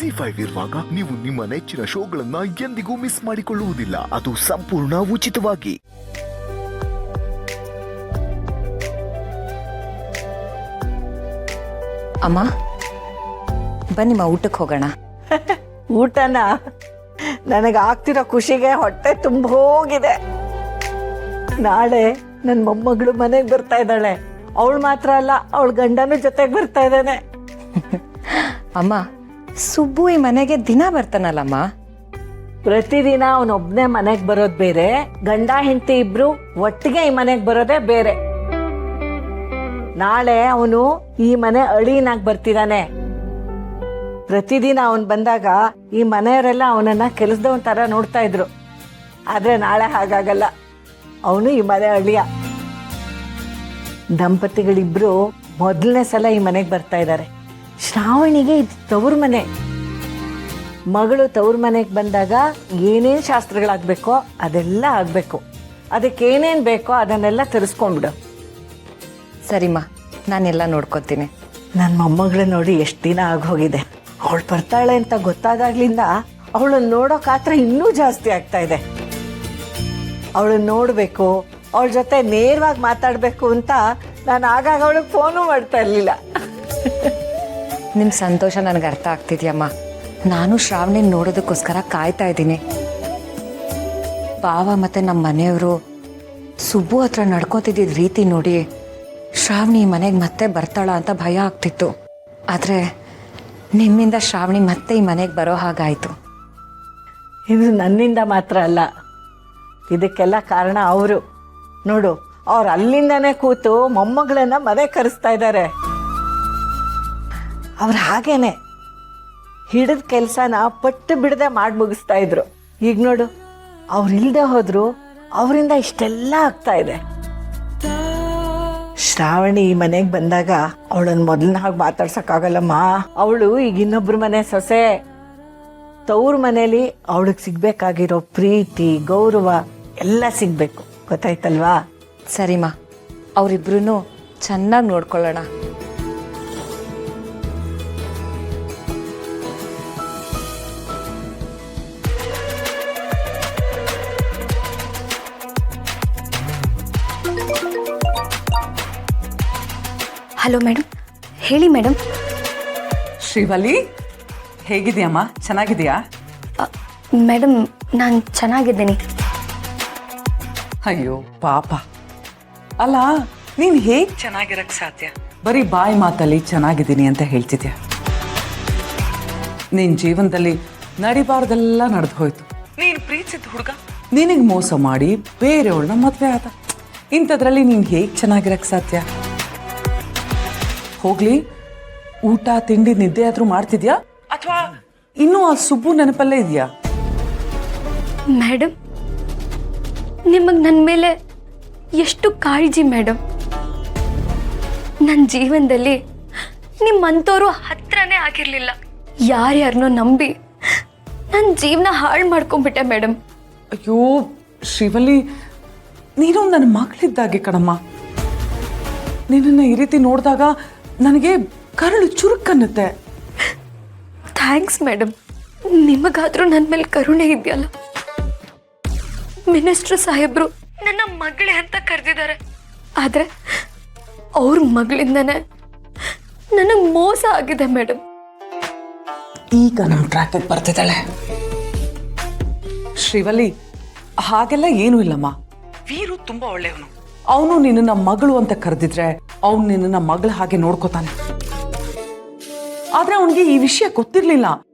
ಜಿ5 ಇರುವಾಗ ನೀವು ನಿಮ್ಮ ನೆಚ್ಚಿನ ಶೋಗಳನ್ನ ಎಂದಿಗೂ ಮಿಸ್ ಮಾಡಿಕೊಳ್ಳುವುದಿಲ್ಲ. ಅದು ಸಂಪೂರ್ಣ ಉಚಿತವಾಗಿ. ಅಮ್ಮ ಬನ್ನಿಮ್ಮ ಊಟಕ್ಕೆ ಹೋಗೋಣ. ಊಟನ ನನಗೆ ಆಗ್ತಿರೋ ಖುಷಿಗೆ ಹೊಟ್ಟೆ ತುಂಬ ಹೋಗಿದೆ. ನಾಳೆ ನನ್ನ ಮೊಮ್ಮಗಳು ಮನೆಗೆ ಬರ್ತಾ ಇದ್ದಾಳೆ. ಅವಳು ಮಾತ್ರ ಅಲ್ಲ, ಅವಳ ಗಂಡನೂ ಜೊತೆಗೆ ಬರ್ತಾ ಇದ್ದಾನೆ. ಅಮ್ಮ ಸುಬ್ಬು ಈ ಮನೆಗೆ ದಿನ ಬರ್ತಾನಲ್ಲಮ್ಮ. ಪ್ರತಿದಿನ ಅವನೊಬ್ನೇ ಮನೆಗೆ ಬರೋದು ಬೇರೆ, ಗಂಡ ಹೆಂಡತಿ ಇಬ್ರು ಒಟ್ಟಿಗೆ ಈ ಮನೆಗೆ ಬರೋದೇ ಬೇರೆ. ನಾಳೆ ಅವನು ಈ ಮನೆ ಅಳಿನಾಗ್ ಬರ್ತಿದ್ದಾನೆ. ಪ್ರತಿದಿನ ಅವನ್ ಬಂದಾಗ ಈ ಮನೆಯವರೆಲ್ಲ ಅವನನ್ನ ಕೆಲಸದವನ್ ತರ ನೋಡ್ತಾ ಇದ್ರು. ಆದ್ರೆ ನಾಳೆ ಹಾಗಾಗಲ್ಲ, ಅವನು ಈ ಮನೆ ಅಳಿಯ. ದಂಪತಿಗಳಿಬ್ರು ಮೊದಲನೇ ಸಲ ಈ ಮನೆಗೆ ಬರ್ತಾ ಇದ್ದಾರೆ. ಶ್ರಾವಣಿಗೆ ಇದು ತವ್ರ ಮನೆ. ಮಗಳು ತವ್ರ ಮನೆಗೆ ಬಂದಾಗ ಏನೇನ್ ಶಾಸ್ತ್ರಗಳಾಗ್ಬೇಕೋ ಅದೆಲ್ಲ ಆಗ್ಬೇಕು. ಅದಕ್ಕೆ ಏನೇನ್ ಬೇಕೋ ಅದನ್ನೆಲ್ಲ ತರಿಸ್ಕೊಂಡ್ಬಿಡು. ಸರಿಮ್ಮ, ನಾನೆಲ್ಲ ನೋಡ್ಕೊತೀನಿ. ನನ್ನ ಮೊಮ್ಮಗಳು ನೋಡಿ ಎಷ್ಟು ದಿನ ಆಗೋಗಿದೆ. ಅವಳು ಬರ್ತಾಳೆ ಅಂತ ಗೊತ್ತಾದಾಗ್ಲಿಂದ ಅವಳನ್ನ ನೋಡೋ ಕಾತ್ರ ಇನ್ನೂ ಜಾಸ್ತಿ ಆಗ್ತಾ ಇದೆ. ಅವಳನ್ನ ನೋಡಬೇಕು, ಅವಳ ಜೊತೆ ನೇರವಾಗಿ ಮಾತಾಡಬೇಕು ಅಂತ ನಾನು ಆಗಾಗ ಅವಳಿಗೆ ಫೋನು ಮಾಡ್ತಾ ಇರಲಿಲ್ಲ. ನಿಮ್ಮ ಸಂತೋಷ ನನಗೆ ಅರ್ಥ ಆಗ್ತಿದ್ಯಮ್ಮ. ನಾನು ಶ್ರಾವಣಿ ನೋಡೋದಕ್ಕೋಸ್ಕರ ಕಾಯ್ತಾ ಇದ್ದೀನಿ. ಬಾವ ಮತ್ತು ನಮ್ಮ ಮನೆಯವರು ಸುಬ್ಬು ಹತ್ರ ನಡ್ಕೋತಿದ್ದ ರೀತಿ ನೋಡಿ ಶ್ರಾವಣಿ ಮನೆಗೆ ಮತ್ತೆ ಬರ್ತಾಳ ಅಂತ ಭಯ ಆಗ್ತಿತ್ತು. ಆದರೆ ನಿಮ್ಮಿಂದ ಶ್ರಾವಣಿ ಮತ್ತೆ ಈ ಮನೆಗೆ ಬರೋ ಹಾಗಾಯಿತು. ಇದು ನನ್ನಿಂದ ಮಾತ್ರ ಅಲ್ಲ, ಇದಕ್ಕೆಲ್ಲ ಕಾರಣ ಅವರು. ನೋಡು, ಅವ್ರು ಅಲ್ಲಿಂದನೇ ಕೂತು ಮೊಮ್ಮಗಳನ್ನ ಮನೆ ಕರೆಸ್ತಾ ಇದ್ದಾರೆ. ಅವ್ರು ಹಾಗೇನೆ ಹಿಡಿದ ಕೆಲಸನ ಪಟ್ಟು ಬಿಡದೆ ಮಾಡಿ ಮುಗಿಸ್ತಾ ಇದ್ರು. ಈಗ ನೋಡು, ಅವ್ರು ಇಲ್ದೆ ಹೋದ್ರು ಅವರಿಂದ ಇಷ್ಟೆಲ್ಲ ಆಗ್ತಾ ಇದೆ. ಶ್ರಾವಣಿ ಈ ಮನೆಗೆ ಬಂದಾಗ ಅವಳನ್ನ ಮೊದಲನ ಹಾಗೆ ಮಾತಾಡ್ಸಕ್ಕಾಗಲ್ಲಮ್ಮ. ಅವಳು ಈಗ ಇನ್ನೊಬ್ರ ಮನೆ ಸೊಸೆ. ತವ್ರ ಮನೇಲಿ ಅವಳಿಗೆ ಸಿಗ್ಬೇಕಾಗಿರೋ ಪ್ರೀತಿ, ಗೌರವ ಎಲ್ಲ ಸಿಗ್ಬೇಕು. ಗೊತ್ತಾಯ್ತಲ್ವಾ? ಸರಿಮ್ಮ, ಅವರಿಬ್ರು ಚೆನ್ನಾಗಿ ನೋಡ್ಕೊಳ್ಳೋಣ. ಹಲೋ ಮೇಡಮ್, ಹೇಳಿ ಮೇಡಮ್. ಶ್ರೀವಲ್ಲಿ, ಹೇಗಿದೆಯಮ್ಮ? ಚೆನ್ನಾಗಿದೆಯಾ? ಮೇಡಮ್, ನಾನು ಚೆನ್ನಾಗಿದ್ದೀನಿ. ಅಯ್ಯೋ ಪಾಪ. ಅಲ್ಲ, ನೀನ್ ಹೇಗ್ ಚೆನ್ನಾಗಿರಕ್ ಸಾಧ್ಯ? ಬರೀ ಬಾಯಿ ಮಾತಲ್ಲಿ ಚೆನ್ನಾಗಿದ್ದೀನಿ ಅಂತ ಹೇಳ್ತಿದ್ಯಾ. ನಿನ್ ಜೀವನದಲ್ಲಿ ನಡಿಬಾರ್ದೆಲ್ಲ ನಡೆದು ಹೋಯ್ತು. ನೀನ್ ಪ್ರೀತಿಸಿದ ಹುಡುಗ ನಿನಗ್ ಮೋಸ ಮಾಡಿ ಬೇರೆಯವಳನ್ನ ಮದ್ವೆ ಆದ. ಇಂಥದ್ರಲ್ಲಿ ನೀನ್ ಹೇಗ್ ಚೆನ್ನಾಗಿರಕ್ ಸಾಧ್ಯ? ಹೋಗ್ಲಿ, ಊಟ ತಿಂಡಿ ನಿದ್ದೆ ಆದ್ರೂ ಮಾಡ್ತಿದ್ಯಾ ಅಥವಾ ಇನ್ನೂ ಆ ಸುಬ್ಬು ನೆನಪಲ್ಲೇ ಇದೆಯಾ? ಮೇಡಮ್, ನಿಮಗೆ ನನ್ನ ಮೇಲೆ ಎಷ್ಟು ಕಾಳಜಿ ಮೇಡಮ್. ನನ್ನ ಜೀವನದಲ್ಲಿ ನಿಮ್ಮಂಥವ್ರು ಹತ್ರನೇ ಆಗಿರಲಿಲ್ಲ. ಯಾರ್ಯಾರನ್ನೋ ನಂಬಿ ನನ್ನ ಜೀವನ ಹಾಳು ಮಾಡ್ಕೊಂಡ್ಬಿಟ್ಟೆ ಮೇಡಮ್. ಅಯ್ಯೋ ಶ್ರೀವಲ್ಲಿ, ನೀನು ನನ್ನ ಮಗಳಿದ್ದಾಗೆ ಕಣಮ್ಮ. ನಿನ್ನನ್ನು ಈ ರೀತಿ ನೋಡಿದಾಗ ನನಗೆ ಕರಳು ಚುರುಕನ್ನುತ್ತೆ. Thanks madam. ನಿಮಗಾದ್ರೂ ನನ್ನ ಮೇಲೆ ಕರುಣೆ ಇದೆಯಲ್ಲ. ಮಿನಿಸ್ಟರ್ ಸಾಹೇಬ್ರು ನನ್ನ ಮಗಳೇ ಅಂತ ಕರೆದಿದ್ದಾರೆ. ಆದರೆ ಅವ್ರ ಮಗಳಿಂದನೇ ನನಗೆ ಮೋಸ ಆಗಿದೆ ಮೇಡಮ್. ಈಗ ನಮ್ಮ ಟ್ರ್ಯಾಕಿಗೆ ಬರ್ತಿದ್ದಾಳೆ. ಶ್ರೀವಲ್ಲಿ, ಹಾಗೆಲ್ಲ ಏನೂ ಇಲ್ಲಮ್ಮ. ವೀರು ತುಂಬಾ ಒಳ್ಳೆಯವನು. ಅವನು ನಿನ್ನ ಮಗಳು ಅಂತ ಕರೆದಿದ್ರೆ ಅವನು ನಿನ್ನ ಮಗಳ ಹಾಗೆ ನೋಡ್ಕೋತಾನೆ. ಆದ್ರೆ ಅವನಿಗೆ ಈ ವಿಷಯ ಗೊತ್ತಿರ್ಲಿಲ್ಲ.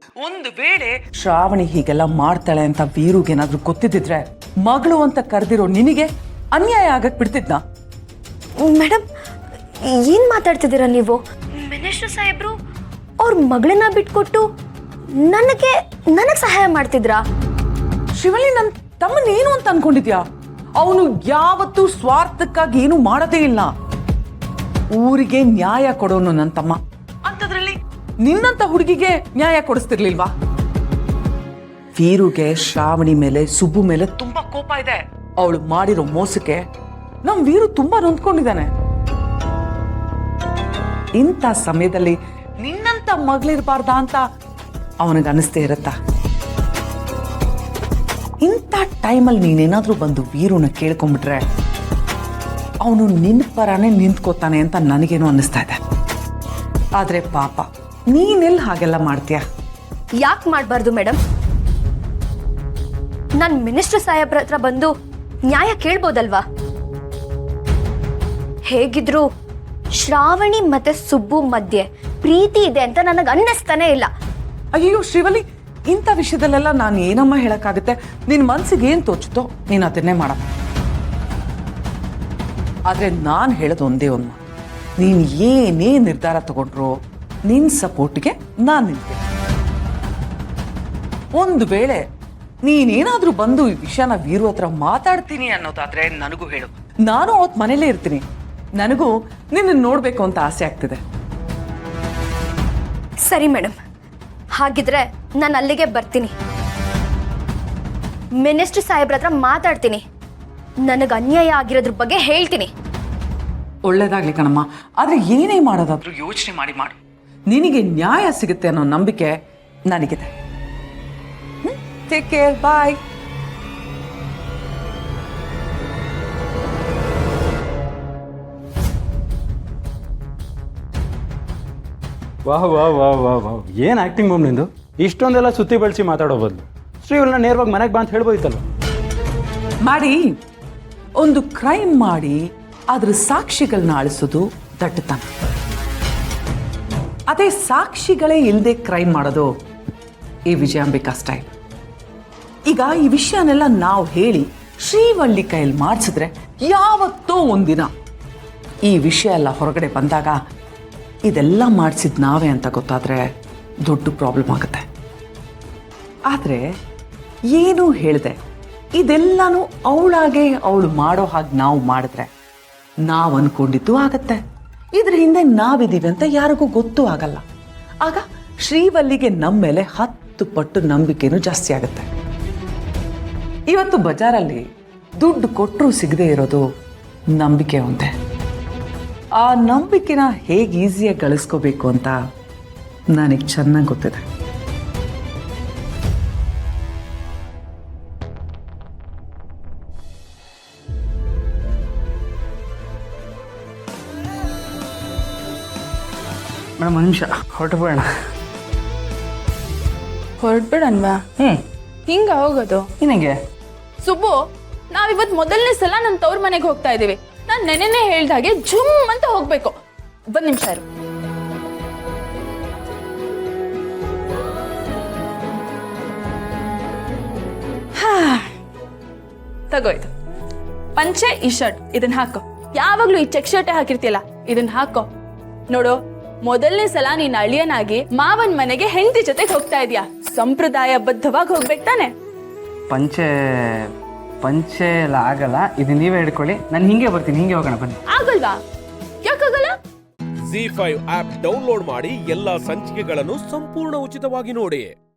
ಒಂದು ವೇಳೆ ಶ್ರಾವಣಿ ಹೀಗೆಲ್ಲ ಮಾಡ್ತಾಳೆ ಅಂತ ವೀರುಗೇನಾದ್ರೂ ಗೊತ್ತಿದ್ದಿದ್ರೆ ಮಗಳು ಅಂತ ಕರೆದಿರೋ ನಿನಗೆ ಅನ್ಯಾಯ ಆಗಕ್ ಬಿಡ್ತಿದ್ನ? ಮೇಡಮ್, ಏನ್ ಮಾತಾಡ್ತಿದ್ದೀರಾ ನೀವು? ಮಿನಿಸ್ಟರ್ ಸಾಹೇಬ್ರು ಅವ್ರ ಮಗಳನ್ನ ಬಿಟ್ಕೊಟ್ಟು ನನಗೆ ಸಹಾಯ ಮಾಡ್ತಿದ್ರಾ? ಶಿವಲಿ, ನನ್ನ ತಮ್ಮನ ಏನು ಅಂತ ಅನ್ಕೊಂಡಿದ್ಯಾ? ಅವನು ಯಾವತ್ತೂ ಸ್ವಾರ್ಥಕ್ಕಾಗಿ ಏನು ಮಾಡೋದೇ ಇಲ್ಲ. ಊರಿಗೆ ನ್ಯಾಯ ಕೊಡೋನು ನನ್ನ ತಮ್ಮ. ಅಂತದ್ರಲ್ಲಿ ನಿನ್ನಂತ ಹುಡುಗಿಗೆ ನ್ಯಾಯ ಕೊಡಿಸ್ತಿರ್ಲಿಲ್ವಾ? ವೀರುಗೆ ಶ್ರಾವಣಿ ಮೇಲೆ, ಸುಬ್ಬು ಮೇಲೆ ತುಂಬಾ ಕೋಪ ಇದೆ. ಅವಳು ಮಾಡಿರೋ ಮೋಸಕ್ಕೆ ನಮ್ ವೀರು ತುಂಬಾ ನೊಂದ್ಕೊಂಡಿದ್ದಾನೆ. ಇಂಥ ಸಮಯದಲ್ಲಿ ನಿನ್ನಂತ ಮಗಳಿರ್ಬಾರ್ದಾ ಅಂತ ಅವನಿಗೆ ಅನ್ನಿಸ್ತೇ ಇರತ್ತಾ? ಇಂಥ ಟೈಮಲ್ಲಿ ನೀನೇನಾದ್ರೂ ಬಂದು ವೀರುನ ಕೇಳ್ಕೊಂಬಿಟ್ರೆ ಅವನು ನಿನ್ನ ಪರಾನೇ ನಿಂತ್ಕೋತಾನೆ ಅಂತ ನನಗೇನೋ ಅನ್ನಿಸ್ತಾ ಇದೆ. ಆದ್ರೆ ಪಾಪ ನೀನೆಲ್ಲಿ ಹಾಗೆಲ್ಲ ಮಾಡ್ತೀಯ? ಯಾಕೆ ಮಾಡಬಾರ್ದು ಮೇಡಮ್? ನಾನು ಮಿನಿಸ್ಟರ್ ಸಾಹೇಬ್ರ ಹತ್ರ ಬಂದು ನ್ಯಾಯ ಕೇಳ್ಬೋದಲ್ವಾ? ಹೇಗಿದ್ರು ಶ್ರಾವಣಿ ಮತ್ತೆ ಸುಬ್ಬು ಮಧ್ಯೆ ಪ್ರೀತಿ ಇದೆ ಅಂತ ನನಗೆ ಅನ್ನಿಸ್ತಾನೆ ಇಲ್ಲ. ಅಯ್ಯೋ ಶ್ರೀವಲ್ಲಿ, ಇಂಥ ವಿಷಯದಲ್ಲೆಲ್ಲ ನಾನು ಏನಮ್ಮ ಹೇಳಕ್ಕಾಗುತ್ತೆ? ನಿನ್ನ ಮನ್ಸಿಗೆ ಏನು ತೋಚುತ್ತೋ ನೀನು ಅದನ್ನೇ ಮಾಡಮ್ಮ. ಆದ್ರೆ ನಾನು ಹೇಳೋದು ಒಂದೇ ಒಂದು, ನೀನು ಏನೇ ನಿರ್ಧಾರ ತಗೊಂಡ್ರು ನಿನ್ನ ಸಪೋರ್ಟ್ಗೆ ನಾನು ನಿಲ್ತೇನೆ. ಒಂದು ವೇಳೆ ನೀನೇನಾದ್ರೂ ಬಂದು ಈ ವಿಷಯನ ವೀರು ಹತ್ರ ಮಾತಾಡ್ತೀನಿ ಅನ್ನೋದಾದ್ರೆ ನನಗೂ ಹೇಳು. ನಾನು ಅವತ್ತು ಮನೇಲೇ ಇರ್ತೀನಿ. ನನಗೂ ನಿನ್ನ ನೋಡ್ಬೇಕು ಅಂತ ಆಸೆ ಆಗ್ತಿದೆ. ಸರಿ ಮೇಡಮ್, ಹಾಗಿದ್ರೆ ನಾನು ಅಲ್ಲಿಗೆ ಬರ್ತೀನಿ. ಮಿನಿಸ್ಟರ್ ಸಾಹೇಬ್ರ ಹತ್ರ ಮಾತಾಡ್ತೀನಿ. ನನಗೆ ಅನ್ಯಾಯ ಆಗಿರೋದ್ರ ಬಗ್ಗೆ ಹೇಳ್ತೀನಿ. ಒಳ್ಳೇದಾಗ್ಲಿ ಕಣಮ್ಮ. ಆದ್ರೆ ಏನೇ ಮಾಡೋದಾದ್ರೂ ಯೋಚನೆ ಮಾಡಿ ಮಾಡು. ನಿನಗೆ ನ್ಯಾಯ ಸಿಗುತ್ತೆ ಅನ್ನೋ ನಂಬಿಕೆ ನನಗಿದೆ. ಟೇಕ್ ಕೇರ್, ಬಾಯ್. ವಾಹ್ ವಾಹ್ ವಾಹ್ ವಾಹ್ ವಾಹ್, ಏನು ಆ್ಯಕ್ಟಿಂಗ್ ಮ್ಯಾಮ್ ನಿಂದು. ಇಷ್ಟೊಂದೆಲ್ಲ ಸುತ್ತಿ ಬಳಸಿ ಮಾತಾಡೋ ಬದಲು ಶ್ರೀವಲ್ನ ನೇರವಾಗಿ ಮನೆಗೆ ಬಾ ಅಂತ ಹೇಳ್ಬೋದಿತ್ತಲ್ವ? ಮಾಡಿ ಒಂದು ಕ್ರೈಮ್ ಮಾಡಿ ಅದ್ರ ಸಾಕ್ಷಿಗಳನ್ನ ಅಳಿಸೋದು ದಟ್ಟತನ. ಅದೇ ಸಾಕ್ಷಿಗಳೇ ಇಲ್ಲದೆ ಕ್ರೈಮ್ ಮಾಡೋದು ಈ ವಿಜಯಾಂಬಿಕಾ ಸ್ಟೈಲ್. ಈಗ ಈ ವಿಷಯನೆಲ್ಲ ನಾವು ಹೇಳಿ ಶ್ರೀವಳ್ಳಿ ಕೈಯಲ್ಲಿ ಮಾಡಿಸಿದ್ರೆ ಯಾವತ್ತೋ ಒಂದಿನ ಈ ವಿಷಯ ಎಲ್ಲ ಹೊರಗಡೆ ಬಂದಾಗ ಇದೆಲ್ಲ ಮಾಡಿಸಿದ್ ನಾವೇ ಅಂತ ಗೊತ್ತಾದ್ರೆ ದೊಡ್ಡ ಪ್ರಾಬ್ಲಮ್ ಆಗುತ್ತೆ. ಆದರೆ ಏನೂ ಹೇಳಿದೆ ಇದೆಲ್ಲನೂ ಅವಳಾಗೆ ಅವಳು ಮಾಡೋ ಹಾಗೆ ನಾವು ಮಾಡಿದ್ರೆ ನಾವು ಅನ್ಕೊಂಡಿದ್ದು ಆಗತ್ತೆ. ಇದ್ರ ಹಿಂದೆ ನಾವಿದ್ದೀವಿ ಅಂತ ಯಾರಿಗೂ ಗೊತ್ತೂ ಆಗಲ್ಲ. ಆಗ ಶ್ರೀವಲ್ಲಿಗೆ ನಮ್ಮ ಮೇಲೆ 10 ಪಟ್ಟು ನಂಬಿಕೆನೂ ಜಾಸ್ತಿ ಆಗುತ್ತೆ. ಇವತ್ತು ಬಜಾರಲ್ಲಿ ದುಡ್ಡು ಕೊಟ್ಟರೂ ಸಿಗದೆ ಇರೋದು ನಂಬಿಕೆ ಒಂದೇ. ಆ ನಂಬಿಕೆನ ಹೇಗೆ ಈಸಿಯಾಗಿ ಗಳಿಸ್ಕೋಬೇಕು ಅಂತ ನನಗೆ ಚೆನ್ನಾಗಿ ಗೊತ್ತಿದೆ. ಮೇಡಮ್ ಒಂದು ನಿಮಿಷ ಹೊರಟುಬಿಡೋಣ. ಹೊರಡ್ಬೇಡನ್ವಾ? ಹಿಂಗ ಹೋಗೋದು ನಿನಗೆ ಸುಬ್ಬು, ನಾವಿವತ್ತು ಮೊದಲನೇ ಸಲ ನನ್ನ ತವ್ರ ಮನೆಗೆ ಹೋಗ್ತಾ ಇದೀವಿ. ನಾನು ನೆನೆನೆ ಹೇಳ್ದಾಗೆ ಜುಮ್ ಅಂತ ಹೋಗ್ಬೇಕು. 1 ನಿಮಿಷ ಇರು. ತಗೋಯ್ತು ಪಂಚೆ, ಈ ಶರ್ಟ್ ಇದನ್ನ ಹಾಕೋ. ಯಾವಾಗ್ಲೂ ಈ ಚೆಕ್ ಶರ್ಟೇ ಹಾಕಿರ್ತಿಯಲ್ಲ, ಇದನ್ನ ಹಾಕೋ. ನೋಡು, ಮೊದಲನೇ ಸಲ ನೀನ್ ಅಳಿಯನಾಗಿ ಮಾವನ್ ಮನೆಗೆ ಹೆಂಡತಿ ಜೊತೆಗೆ ಹೋಗ್ತಾ ಇದೀಯಾ. ಸಂಪ್ರದಾಯಬದ್ಧವಾಗಿ ಹೋಗ್ಬೇಕು ತಾನೆ? ಪಂಚೆ ಎಲ್ಲ ಆಗಲ್ಲ, ಇದು ನೀವೇ ಹಿಡ್ಕೊಳ್ಳಿ. ನಾನು ಹಿಂಗೆ ಬರ್ತೀನಿ, ಹಿಂಗೆ ಹೋಗೋಣ ಬನ್ನಿ. ಆಗಲ್ವಾ? ಯಾಕಾಗಲ್ಲ? ZEE5 ಆಪ್ ಡೌನ್ಲೋಡ್ ಮಾಡಿ ಎಲ್ಲಾ ಸಂಚಿಕೆಗಳನ್ನು ಸಂಪೂರ್ಣ ಉಚಿತವಾಗಿ ನೋಡಿ.